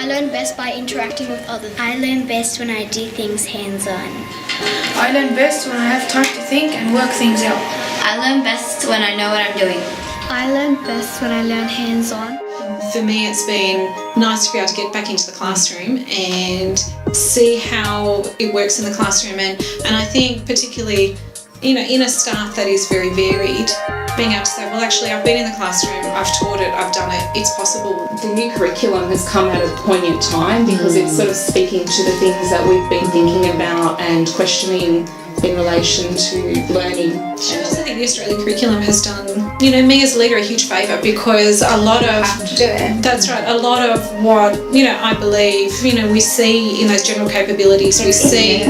learn best by interacting with others. I learn best when I do things hands-on. I learn best when I have time to think and work things out. I learn best when I know what I'm doing. I learn best when I learn hands-on. For me, it's been nice to be able to get back into the classroom and see how it works in the classroom. And I think particularly, in a staff that is very varied, being able to say, well, actually, I've been in the classroom, I've taught it, I've done it, it's possible. The new curriculum has come at a poignant time because it's sort of speaking to the things that we've been thinking about and questioning in relation to learning. I also think the Australian curriculum has done, me as a leader a huge favour, because a lot of that's right, a lot of what I believe we see in those general capabilities, we see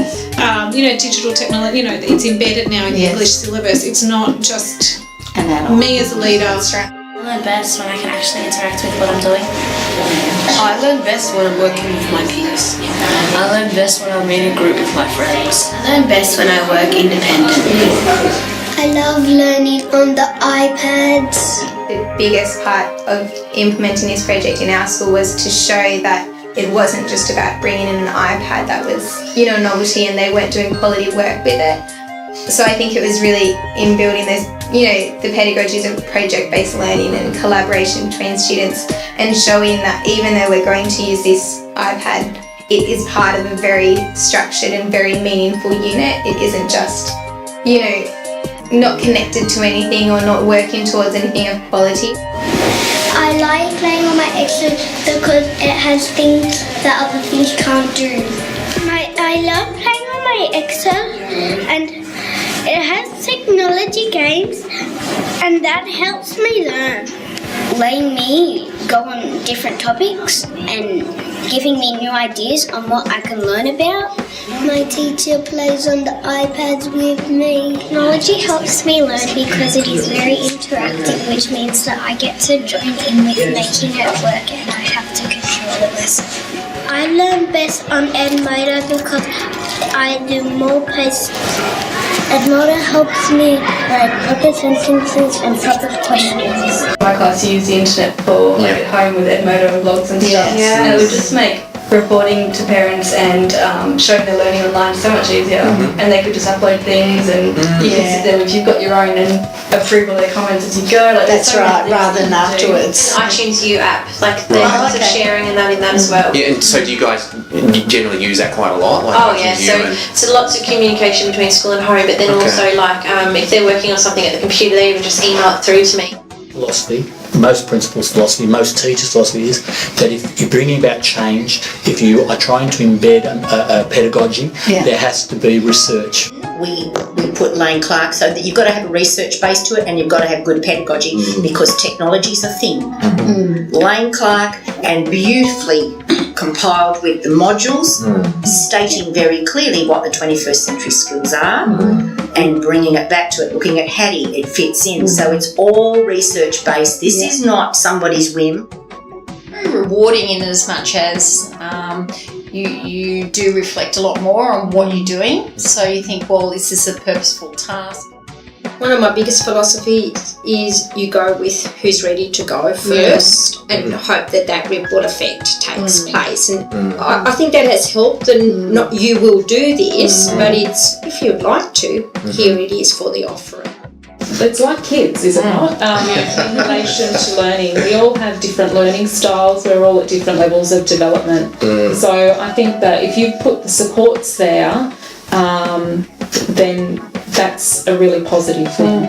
digital technology, it's embedded now in the English syllabus. It's not just me as a leader. I learn best when I can actually interact with what I'm doing. I learn best when I'm working with my peers. I learn best when I'm in a group with my friends. I learn best when I work independently. I love learning on the iPads. The biggest part of implementing this project in our school was to show that it wasn't just about bringing in an iPad that was, a novelty, and they weren't doing quality work with it. So I think it was really in building those, the pedagogies of project-based learning and collaboration between students, and showing that even though we're going to use this iPad, it is part of a very structured and very meaningful unit. It isn't just, not connected to anything or not working towards anything of quality. I like playing on my Excel because it has things that other things can't do. I love playing on my Excel, and it has technology games, and that helps me learn. Letting me go on different topics and giving me new ideas on what I can learn about. My teacher plays on the iPads with me. Technology helps me learn because it is very interactive, which means that I get to join in with making it work and I have to control it myself. I learn best on Edmodo because I do more plays. Edmodo helps me write proper sentences and proper questions. My class used the internet for at home with Edmodo and blogs and stuff. Yeah. And it would just make reporting to parents and showing their learning online so much easier. And they could just upload things, and you can sit there if you've got your own and approve all their comments as you go. That's right, rather than afterwards. iTunes U app, they have lots of sharing and that in that as well. Yeah, and so do you guys generally use that quite a lot? So lots of communication between school and home, but then also if they're working on something at the computer, they even just email it through to me. Philosophy, most principles philosophy, most teachers' philosophy is that if you're bringing about change, if you are trying to embed a pedagogy, there has to be research. We put Lane Clark so that you've got to have a research base to it, and you've got to have good pedagogy because technology's a thing. Lane Clark, and beautifully compiled with the modules, stating very clearly what the 21st century skills are, and bringing it back to it, looking at Hattie, it fits in. So it's all research based. This is not somebody's whim. Very rewarding in as much as you do reflect a lot more on what you're doing. So you think, well, this is a purposeful task. One of my biggest philosophies is you go with who's ready to go first and hope that ripple effect takes place. And I think that has helped, and not you will do this, but it's if you'd like to, here it is for the offering. It's like kids, is it not? In relation to learning, we all have different learning styles. We're all at different levels of development. So I think that if you put the supports there, then that's a really positive thing.